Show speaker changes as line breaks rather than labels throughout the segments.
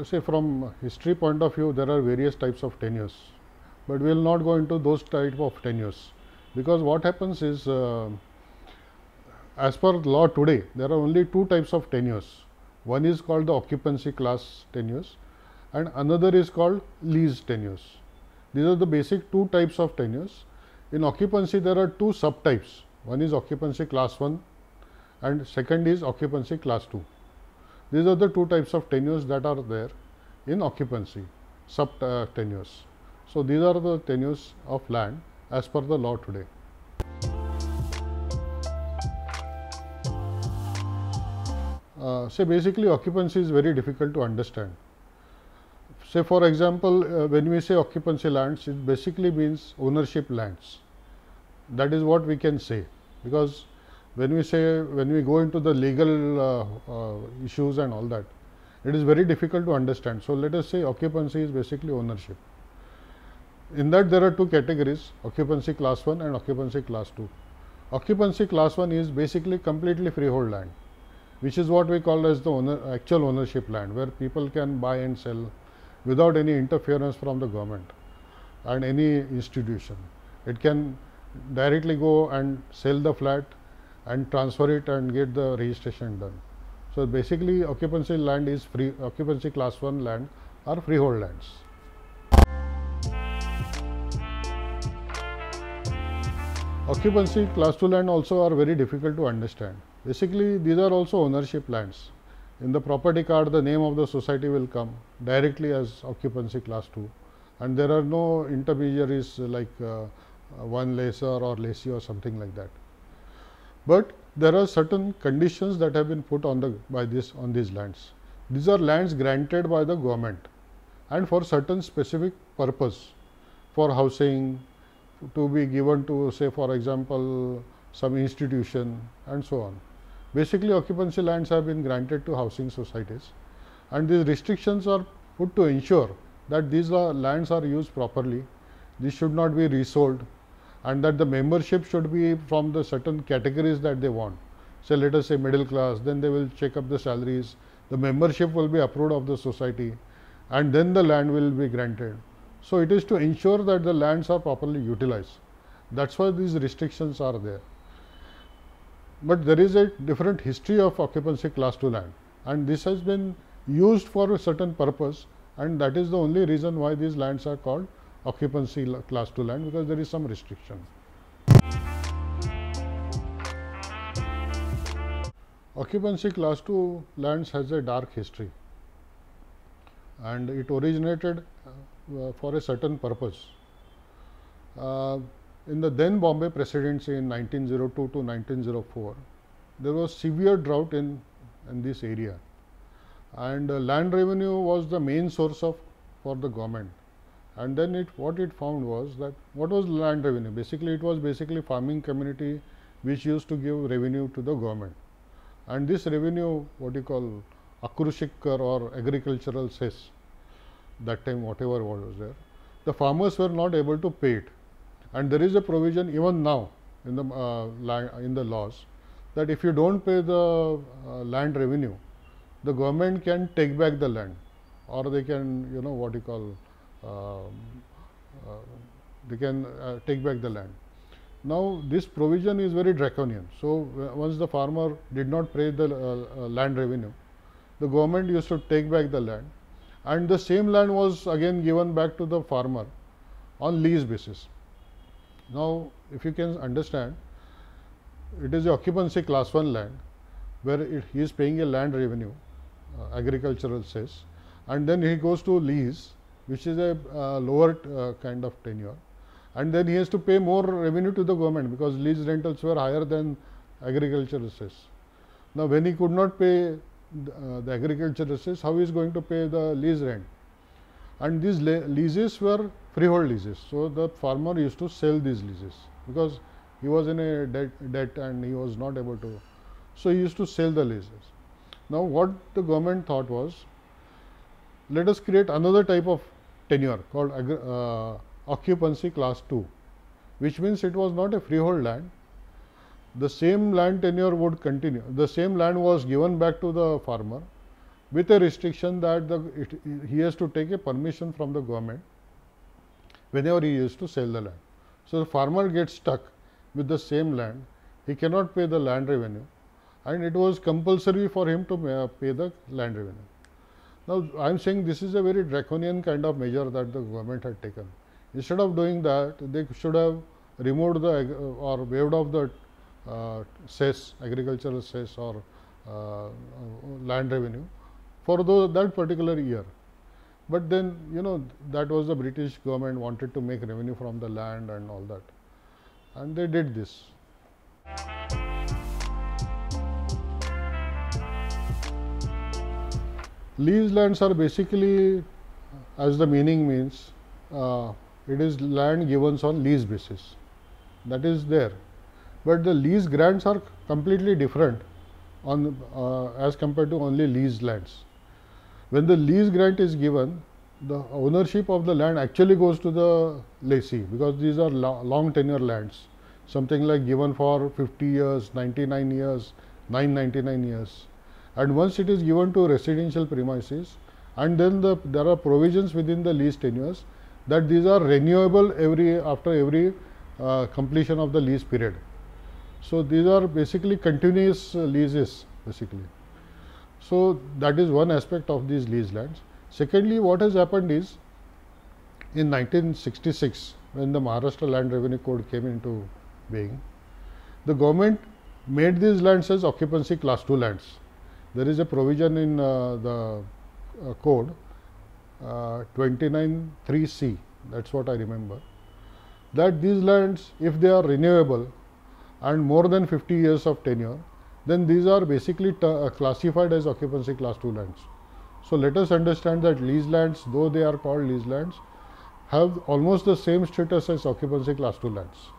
say from history point of view, there are various types of tenures, but we will not go into those type of tenures, because what happens is as per law today, there are only two types of tenures. One is called the occupancy class tenures and another is called lease tenures. These are the basic two types of tenures. In occupancy, there are two subtypes. One is occupancy class 1 and second is occupancy class 2. These are the two types of tenures that are there in occupancy, sub tenures. So, these are the tenures of land as per the law today. Say basically occupancy is very difficult to understand. Say for example, when we say occupancy lands, it basically means ownership lands. That is what we can say, because when we go into the legal issues and all that, it is very difficult to understand. So, let us say occupancy is basically ownership. In that there are two categories, occupancy class 1 and occupancy class 2. Occupancy class 1 is basically completely freehold land, which is what we call as the actual ownership land, where people can buy and sell without any interference from the government and any institution. It can directly go and sell the flat and transfer it and get the registration done. So, basically occupancy land is free, occupancy class 1 land are freehold lands. Occupancy class 2 land also are very difficult to understand. Basically, these are also ownership lands. In the property card, the name of the society will come directly as occupancy class 2, and there are no intermediaries like one lessor or lessee or something like that. But there are certain conditions that have been put on these lands. These are lands granted by the government and for certain specific purpose, for housing, to be given to, say for example, some institution and so on. Basically, occupancy lands have been granted to housing societies, and these restrictions are put to ensure that these lands are used properly. These should not be resold, and that the membership should be from the certain categories that they want. So, let us say middle class, then they will check up the salaries, the membership will be approved of the society, and then the land will be granted. So, it is to ensure that the lands are properly utilized. That is why these restrictions are there. But there is a different history of occupancy class 2 land, and this has been used for a certain purpose, and that is the only reason why these lands are called occupancy class 2 land, because there is some restriction. Occupancy class 2 lands has a dark history, and it originated for a certain purpose. In the then Bombay Presidency in 1902 to 1904, there was severe drought in this area, and land revenue was the main source for the government. And then what it found was that, what was land revenue? Basically, it was farming community which used to give revenue to the government, and this revenue, what you call akrushikar or agricultural cess, that time whatever was there, the farmers were not able to pay it. And there is a provision even now in the laws that if you don't pay the land revenue, the government can take back the land, or they can, what you call, they can take back the land. Now, this provision is very draconian. So, once the farmer did not pay the land revenue, the government used to take back the land, and the same land was again given back to the farmer on lease basis. Now, if you can understand, it is a occupancy class 1 land, where he is paying a land revenue, agricultural cess, and then he goes to lease, which is a lower kind of tenure, and then he has to pay more revenue to the government, because lease rentals were higher than agricultural cess. Now, when he could not pay the agricultural cess, how he is going to pay the lease rent? And these leases were freehold leases. So, the farmer used to sell these leases, because he was in a debt and he was not able to. So, he used to sell the leases. Now, what the government thought was, let us create another type of tenure called occupancy class 2, which means it was not a freehold land. The same land tenure would continue. The same land was given back to the farmer, with a restriction that he has to take a permission from the government whenever he used to sell the land. So, the farmer gets stuck with the same land, he cannot pay the land revenue, and it was compulsory for him to pay the land revenue. Now, I am saying this is a very draconian kind of measure that the government had taken. Instead of doing that, they should have removed the or waived off the cess, agricultural cess or land revenue for that particular year. But then, that was the British government wanted to make revenue from the land and all that, and they did this. Lease lands are basically, as the meaning means, it is land given on lease basis, that is there. But the lease grants are completely different on as compared to only leased lands. When the lease grant is given, the ownership of the land actually goes to the lessee, because these are long tenure lands, something like given for 50 years, 99 years, 999 years. And once it is given to residential premises, and then there are provisions within the lease tenures that these are renewable after every completion of the lease period. So, these are basically continuous leases basically. So, that is one aspect of these lease lands. Secondly, what has happened is, in 1966, when the Maharashtra Land Revenue Code came into being, the government made these lands as occupancy class 2 lands. There is a provision in the code 29(3)(c), that is what I remember, that these lands, if they are renewable and more than 50 years of tenure, then these are basically classified as occupancy class 2 lands. So, let us understand that lease lands, though they are called lease lands, have almost the same status as occupancy class 2 lands.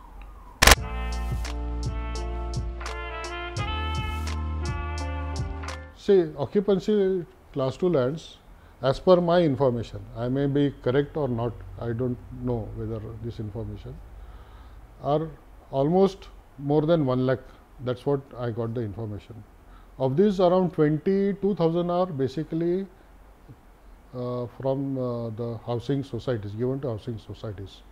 See, occupancy class 2 lands, as per my information, I may be correct or not, I do not know whether this information, are almost more than 1 lakh, that is what I got the information. Of these, around 22,000 are basically from the housing societies, given to housing societies.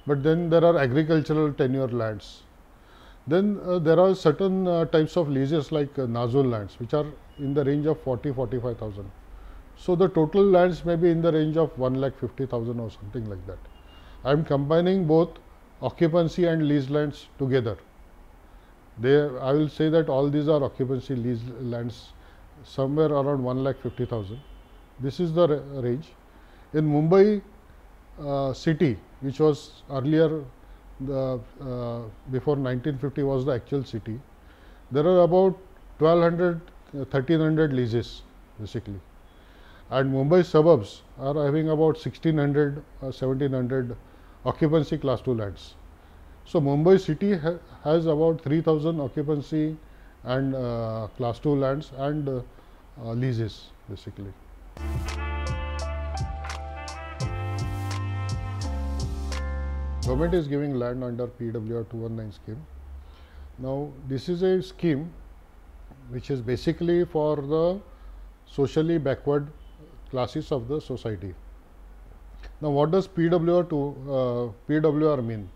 But then there are agricultural tenure lands. Then there are certain types of leases like Nazul lands, which are in the range of 40,000–45,000. So, the total lands may be in the range of 1,50,000 or something like that. I am combining both occupancy and lease lands together. I will say that all these are occupancy lease lands, somewhere around 1,50,000. This is the range. In Mumbai city, which was earlier before 1950 was the actual city, there are about 1,200–1,300 leases basically, and Mumbai suburbs are having about 1,600–1,700 occupancy class 2 lands. So, Mumbai city has about 3,000 occupancy and class 2 lands and leases basically. Government is giving land under PWR 219 scheme. Now, this is a scheme which is basically for the socially backward classes of the society. Now, what does PWR mean?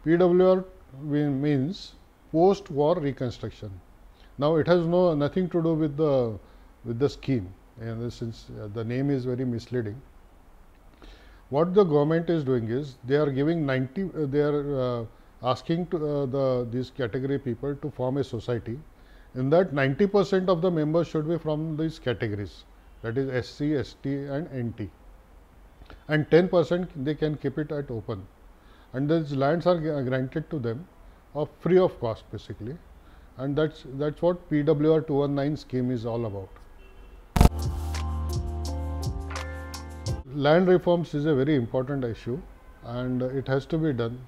PWR means post-war reconstruction. Now, it has nothing to do with the scheme, and since the name is very misleading. What the government is doing is they are giving they are asking to these category people to form a society. In that 90% of the members should be from these categories, that is SC, ST and NT, and 10% they can keep it at open, and these lands are granted to them of free of cost basically, and that's what PWR 219 scheme is all about. Land reforms is a very important issue and it has to be done.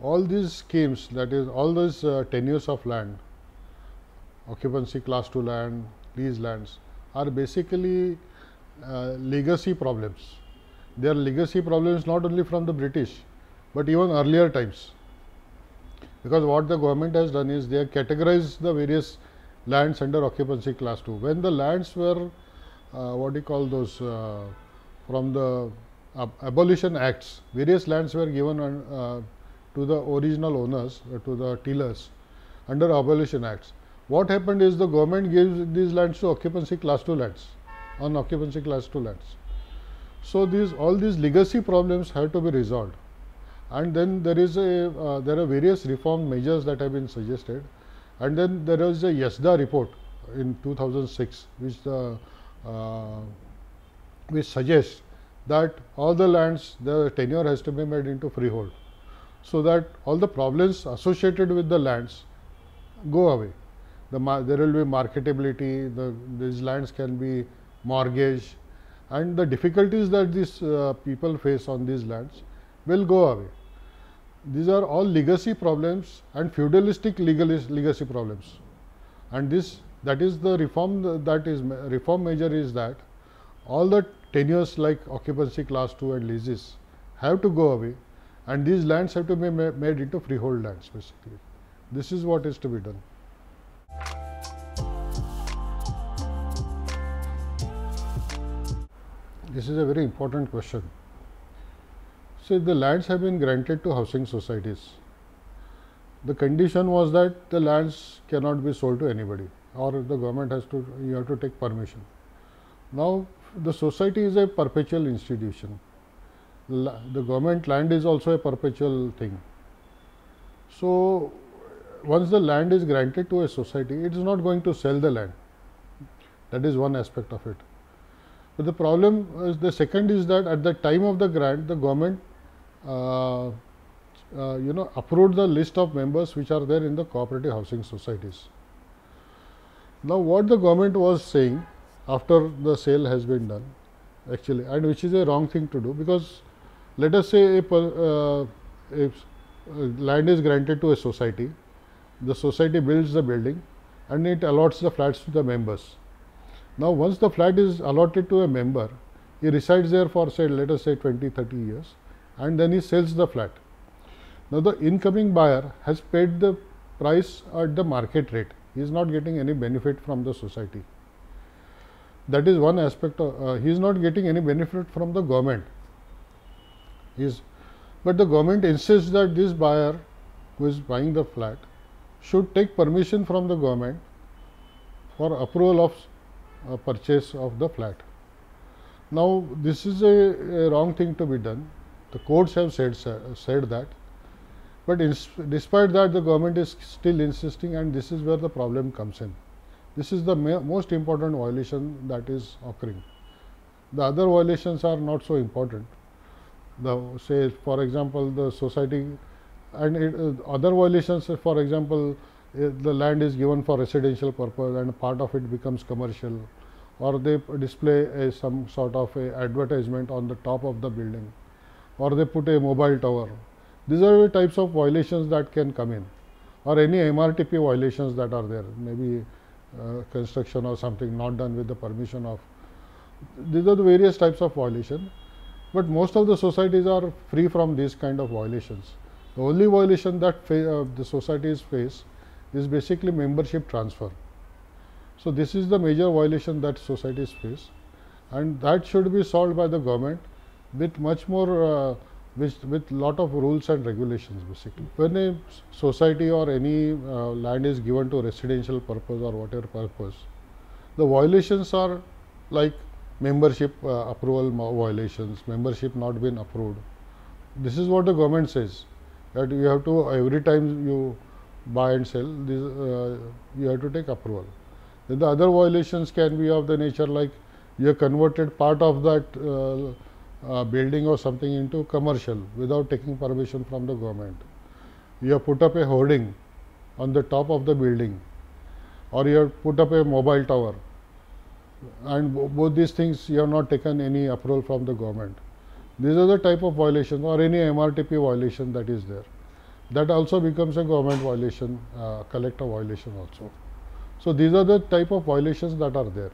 All these schemes, that is all those tenures of land, occupancy class 2 land, lease lands, are basically legacy problems. They are legacy problems not only from the British, but even earlier times, because what the government has done is they have categorized the various lands under occupancy class 2. When the lands were what do you call those, from the abolition acts, various lands were given to the original owners, to the tillers under abolition acts. What happened is the government gives these lands to occupancy class 2 lands, on occupancy class 2 lands. So all these legacy problems have to be resolved, and then there is there are various reform measures that have been suggested, and then there is a YESDA report in 2006 which suggests that all the lands, the tenure has to be made into freehold, so that all the problems associated with the lands go away. There will be marketability, these lands can be mortgaged, and the difficulties that these people face on these lands will go away. These are all legacy problems and feudalistic legacy problems, and that is the reform, reform measure is that all the tenures like occupancy class 2 and leases have to go away, and these lands have to be made into freehold lands basically. This is what is to be done. This is a very important question. So, the lands have been granted to housing societies. The condition was that the lands cannot be sold to anybody, or the government has to, you have to take permission. Now, the society is a perpetual institution. The government land is also a perpetual thing. So, once the land is granted to a society, it is not going to sell the land. That is one aspect of it. But the problem is, the second is that at the time of the grant, the government approved the list of members which are there in the cooperative housing societies. Now, what the government was saying after the sale has been done actually, and which is a wrong thing to do, because let us say if land is granted to a society, the society builds the building and it allots the flats to the members. Now, once the flat is allotted to a member, he resides there for, say, let us say 20-30 years, and then he sells the flat. Now, the incoming buyer has paid the price at the market rate. He is not getting any benefit from the society. That is one aspect of, he is not getting any benefit from the government. But the government insists that this buyer who is buying the flat should take permission from the government for approval of purchase of the flat. Now, this is a wrong thing to be done. The courts have said that, but despite that, the government is still insisting, and this is where the problem comes in. This is the most important violation that is occurring. The other violations are not so important. Say, for example, the society and other violations, for example, the land is given for residential purpose and part of it becomes commercial, or they display some sort of a advertisement on the top of the building, or they put a mobile tower. These are the types of violations that can come in, or any MRTP violations that are there, maybe construction or something not done with the permission of. These are the various types of violation, but most of the societies are free from these kind of violations. The only violation that the societies face is basically membership transfer. So, this is the major violation that societies face, and that should be solved by the government with much more with lot of rules and regulations basically. When a society or any land is given to residential purpose or whatever purpose, the violations are like membership approval violations, membership not been approved. This is what the government says, that you have to, every time you buy and sell, you have to take approval. Then the other violations can be of the nature like you have converted part of that building or something into commercial without taking permission from the government. You have put up a hoarding on the top of the building, or you have put up a mobile tower, and both these things you have not taken any approval from the government. These are the type of violations, or any MRTP violation that is there. That also becomes a government violation, collector violation also. So, these are the type of violations that are there.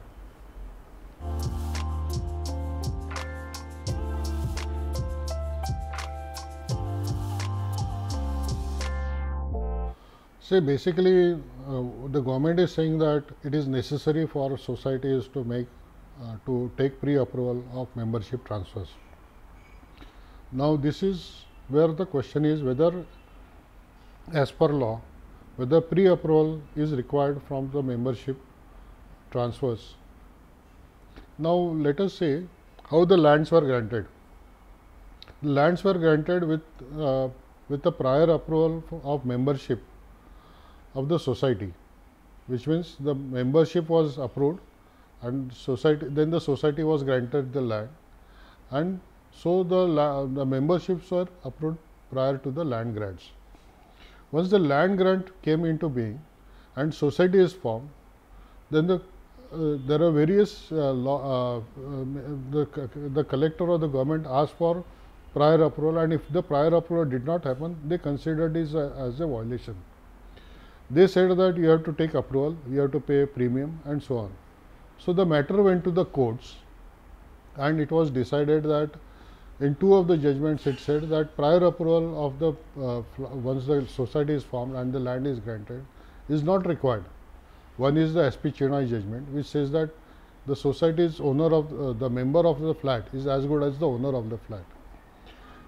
Say basically the government is saying that it is necessary for societies to make to take pre-approval of membership transfers. Now, this is where the question is whether, as per law, whether pre-approval is required from the membership transfers. Now, let us say how the lands were granted. The lands were granted with the prior approval of membership of the society, which means the membership was approved and then the society was granted the land, and so the memberships were approved prior to the land grants. Once the land grant came into being and society is formed, then there are various the collector or the government asked for prior approval, and if the prior approval did not happen, they considered it as a violation. They said that you have to take approval, you have to pay a premium and so on. So, the matter went to the courts, and it was decided that in two of the judgments it said that prior approval of the once the society is formed and the land is granted is not required. One is the SP Chennai judgment, which says that the society's owner of the member of the flat is as good as the owner of the flat.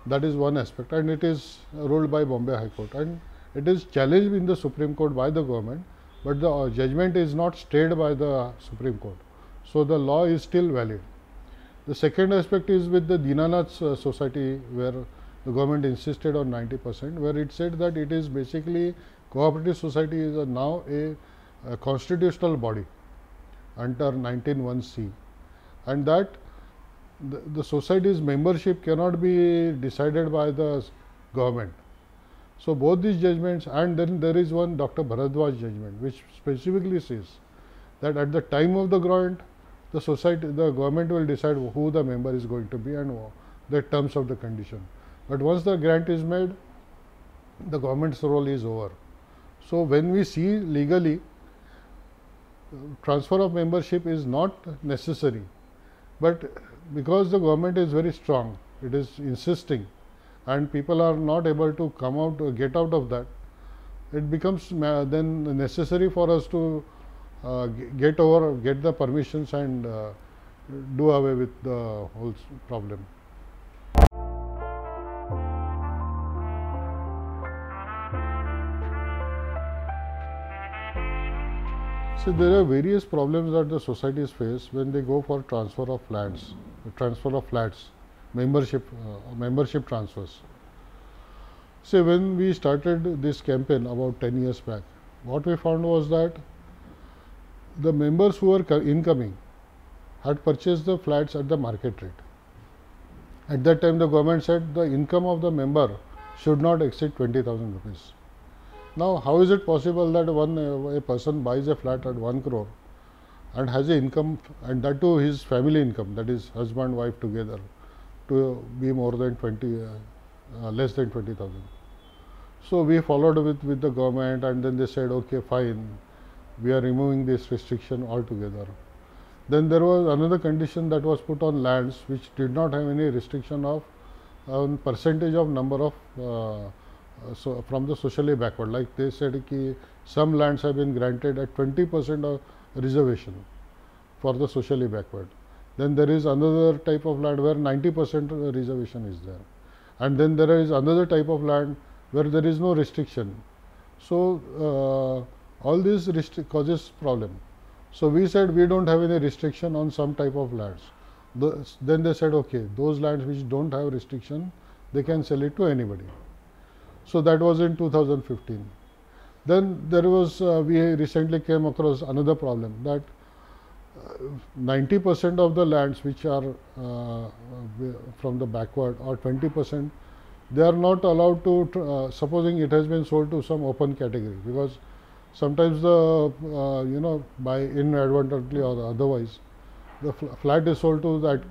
That is one aspect, and it is ruled by Bombay High Court, and it is challenged in the Supreme Court by the government, but the judgment is not stayed by the Supreme Court. So, the law is still valid. The second aspect is with the Dinanath society, where the government insisted on 90%, where it said that it is basically cooperative society is now a constitutional body under 19(1)(c), and that the society's membership cannot be decided by the government. So, both these judgments, and then there is one Dr. Bharadwaj judgment, which specifically says that at the time of the grant, the government will decide who the member is going to be and the terms of the condition. But once the grant is made, the government's role is over. So, when we see legally, transfer of membership is not necessary, but because the government is very strong, it is insisting, and people are not able to come out or get out of that, it becomes then necessary for us to get the permissions and do away with the whole problem. So, there are various problems that the societies face when they go for transfer of lands, transfer of flats, membership transfers. So, when we started this campaign about 10 years back, what we found was that the members who were incoming had purchased the flats at the market rate. At that time, the government said the income of the member should not exceed 20,000 rupees. Now, how is it possible that a person buys a flat at 1 crore and has an income, and that too his family income, that is husband, wife together, to be more than less than 20,000. So, we followed with the government, and then they said, okay, fine, we are removing this restriction altogether. Then there was another condition that was put on lands which did not have any restriction of percentage of number of so from the socially backward. Like they said, some lands have been granted at 20% of reservation for the socially backward. Then there is another type of land where 90% reservation is there, and then there is another type of land where there is no restriction. So, all these causes problem. So, we said we don't have any restriction on some type of lands. Then they said, okay, those lands which don't have restriction, they can sell it to anybody. So, that was in 2015. Then there was we recently came across another problem, that 90% of the lands which are from the backward, or 20%, they are not allowed to, supposing it has been sold to some open category, because sometimes the by inadvertently or otherwise the flat is sold to that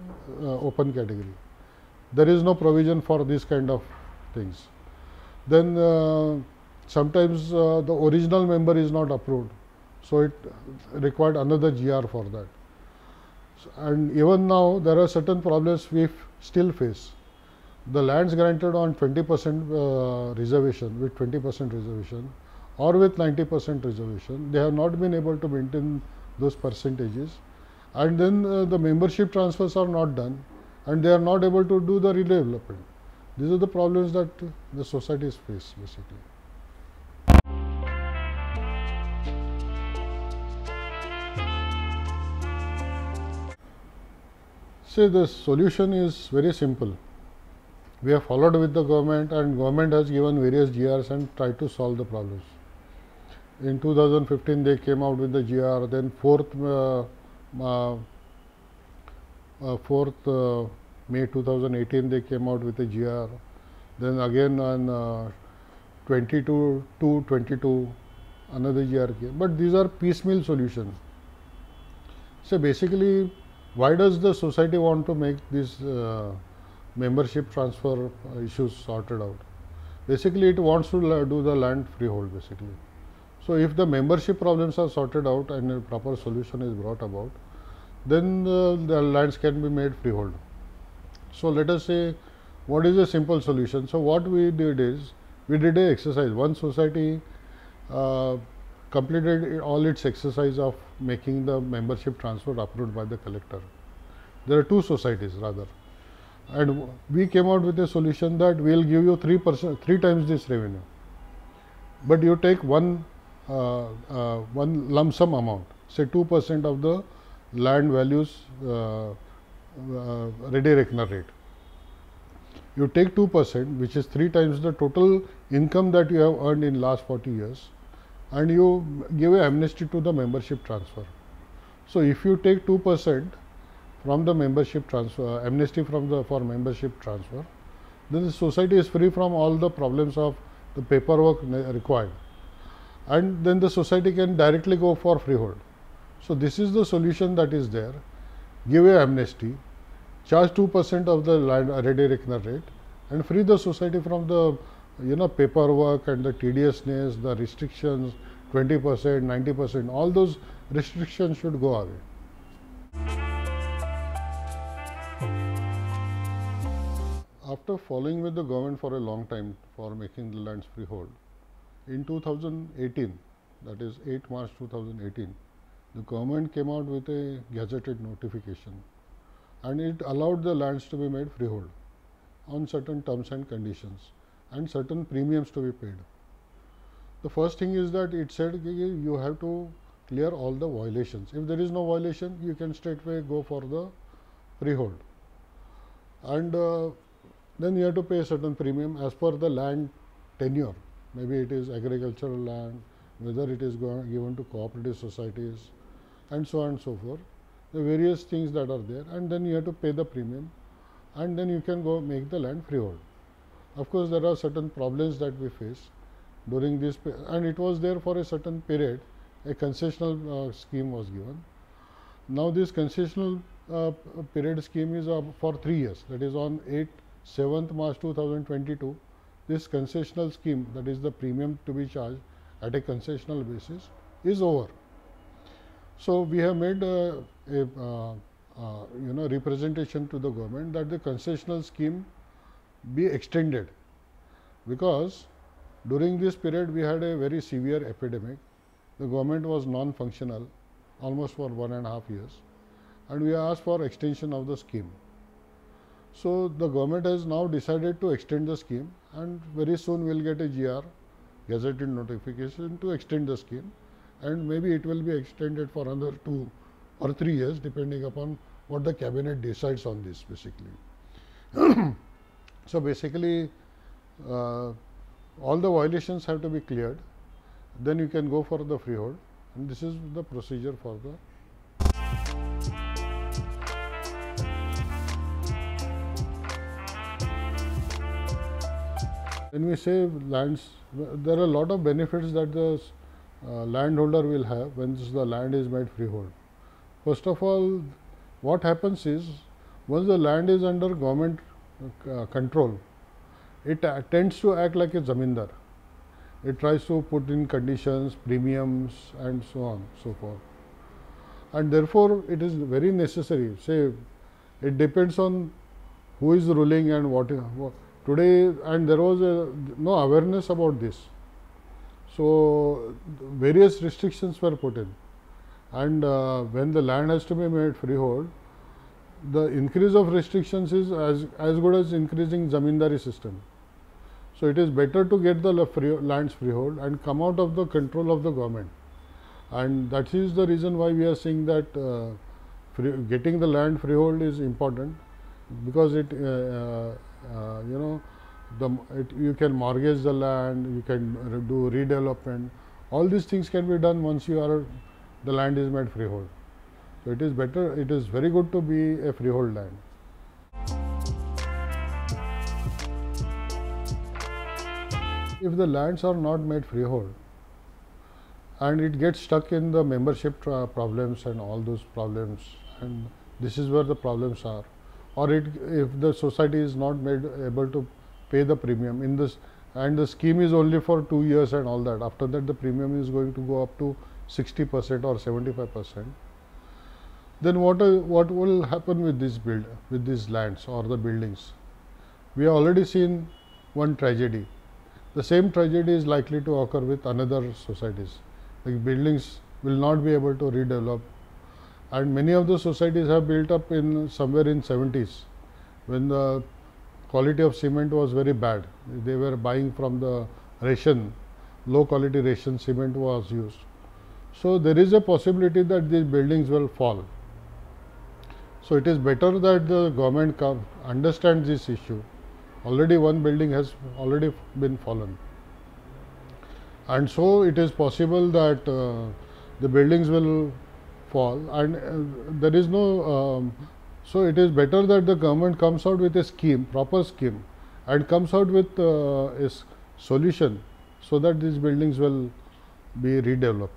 open category. There is no provision for this kind of things. Then sometimes the original member is not approved, so it required another GR for that. And even now there are certain problems we still face. The lands granted on 20% reservation, with 20% reservation or with 90% reservation, they have not been able to maintain those percentages, and then the membership transfers are not done, and they are not able to do the redevelopment. These are the problems that the societies face basically. See, the solution is very simple. We have followed with the government, and government has given various GRs and tried to solve the problems. In 2015 they came out with the GR, then 4th May 2018 they came out with a GR, then again on 22/2/22 another GR came, but these are piecemeal solutions. So basically, why does the society want to make these membership transfer issues sorted out? Basically, it wants to do the land freehold basically. So if the membership problems are sorted out and a proper solution is brought about, then the lands can be made freehold. So let us say, what is a simple solution? So what we did is, we did an exercise. One society completed all its exercise of making the membership transfer approved by the collector. There are two societies rather, and we came out with a solution that we will give you 3 times this revenue, but you take one lump sum amount, say 2% of the land values ready reckoner rate. You take 2%, which is 3 times the total income that you have earned in last 40 years, and you give an amnesty to the membership transfer. So if you take 2% from the membership transfer, amnesty from the for membership transfer, then the society is free from all the problems of the paperwork required, and then the society can directly go for freehold. So this is the solution that is there. Give a amnesty, charge 2% of the land ready reckoner rate, and free the society from the paperwork and the tediousness, the restrictions, 20%, 90%, all those restrictions should go away. After following with the government for a long time for making the lands freehold, in 2018, that is 8 March 2018, the government came out with a gazetted notification, and it allowed the lands to be made freehold on certain terms and conditions, and certain premiums to be paid. The first thing is that it said you have to clear all the violations. If there is no violation, you can straightway go for the freehold, and then you have to pay a certain premium as per the land tenure. Maybe it is agricultural land, whether it is given to cooperative societies, and so on and so forth. The various things that are there, and then you have to pay the premium, and then you can go make the land freehold. Of course, there are certain problems that we face during this, and it was there for a certain period. A concessional scheme was given. Now this concessional period scheme is for 3 years. That is on 7th March 2022. This concessional scheme, that is the premium to be charged at a concessional basis, is over. So we have made a representation to the government that the concessional scheme be extended, because during this period we had a very severe epidemic. The government was non-functional almost for 1.5 years, and we asked for extension of the scheme. So the government has now decided to extend the scheme, and very soon we will get a GR, gazetted notification, to extend the scheme, and maybe it will be extended for another 2 or 3 years depending upon what the cabinet decides on this basically. So basically all the violations have to be cleared, then you can go for the freehold, and this is the procedure for the. When we say lands, there are a lot of benefits that the landholder will have when the land is made freehold. First of all, what happens is, once the land is under government control, it tends to act like a zamindar. It tries to put in conditions, premiums, and so on, so forth. And therefore, it is very necessary. Say, it depends on who is ruling and what today, and there was no awareness about this. So various restrictions were put in, and when the land has to be made freehold, the increase of restrictions is as good as increasing zamindari system. So, it is better to get the lands freehold and come out of the control of the government, and that is the reason why we are saying that getting the land freehold is important, because it you know, you can mortgage the land, you can do redevelopment, all these things can be done once the land is made freehold. So, it is better, it is very good to be a freehold land. If the lands are not made freehold and it gets stuck in the membership problems and all those problems, and this is where the problems are, or if the society is not made able to pay the premium in this, and the scheme is only for 2 years and all that, after that the premium is going to go up to 60% or 75%, then what will happen with these lands or the buildings? We have already seen one tragedy. The same tragedy is likely to occur with another societies. Like buildings will not be able to redevelop, and many of the societies have built up in somewhere in 70s, when the quality of cement was very bad. They were buying from the ration, low quality ration cement was used. So, there is a possibility that these buildings will fall. So, it is better that the government understands this issue. Already one building has already been fallen, and so it is possible that the buildings will fall, and there is no so it is better that the government comes out with a scheme, proper scheme, and comes out with a solution, so that these buildings will be redeveloped.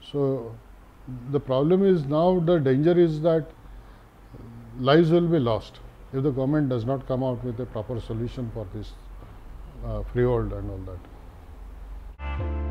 So, the problem is now, the danger is that lives will be lost if the government does not come out with a proper solution for this freehold and all that.